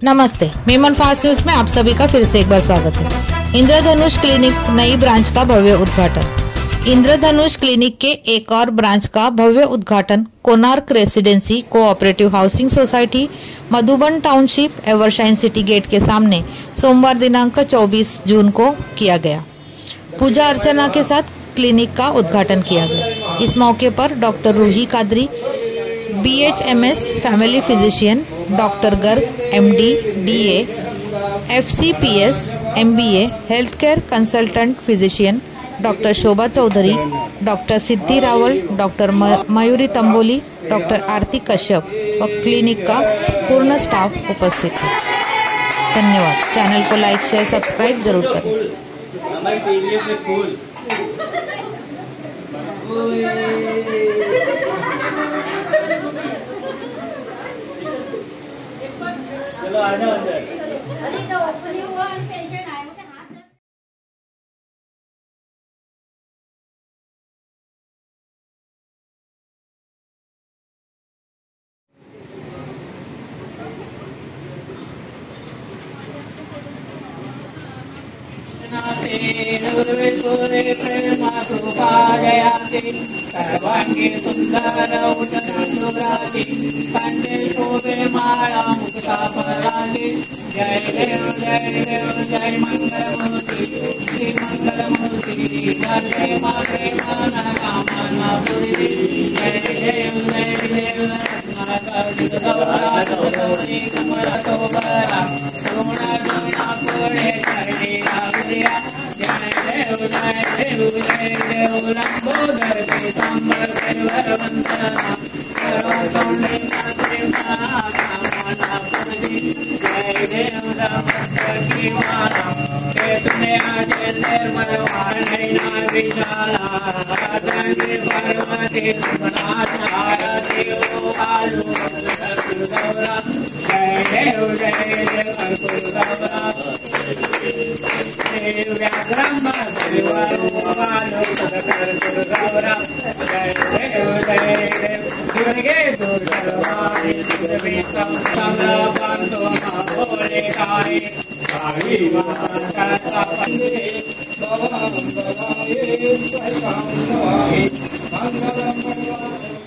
नमस्ते, Memon fast news में आप सभी का फिर से एक बार स्वागत है। इंद्रधनुष क्लिनिक नई ब्रांच का भव्य उद्घाटन। इंद्रधनुष क्लिनिक के एक और ब्रांच का भव्य उद्घाटन Konark Residency Cooperative Housing Society, Madhuban Township, Evershine City Gate के सामने सोमवार दिनांक 24 जून को किया गया। पूजा अर्चना के साथ क्लिनिक का उद्घाटन किया गया। इस मौके पर doctor Ruhi Qadri, BHMS family physician, doctor Garg MD DA, FCPS MBA health care consultant physician, doctor Shobha Chaudhary, doctor Siddhi Rawal, doctor Mayuri Tamboli, doctor Aarti Kashyap व क्लिनिक का पूर्ण स्टाफ उपस्थित है। धन्यवाद। चैनल को लाइक, शेयर, सब्सक्राइब जरूर करें। चलो आ जाओ अंदर। अरे तो ओपन हुआ और पेशेंट आए मुझे हाथ सर्वांगी सुंदर कंठे शोभे माला मुक्ता परासी। जय देव जय मंगलमूर्ति श्री मंगलमूर्ति जय माते मन कामना पूरी। जय देव रत्नाकर गौरी कमला शोभरा सोना सोना पूरे करने आगरिया। जय देव लंबोदर पीताम्बर परिवर वंदना सर्वसौंदर्य कामना पूरी। जय देव नमस्कार की माला चैतन्य आजय निर्मल वारणा विशाला राजनी पार्वती सुनाथ आरती आलू गौरा। जय देव कर्पूर गौरा व्याघ्रम देवालो कर्पूर गौरा। जय देव दुर्गे दुर्गवाणी दुर्वी समपांतो भोले काये काली माता पंदे भवाम भवाये सर्वं भवाये मंगलम भगवान।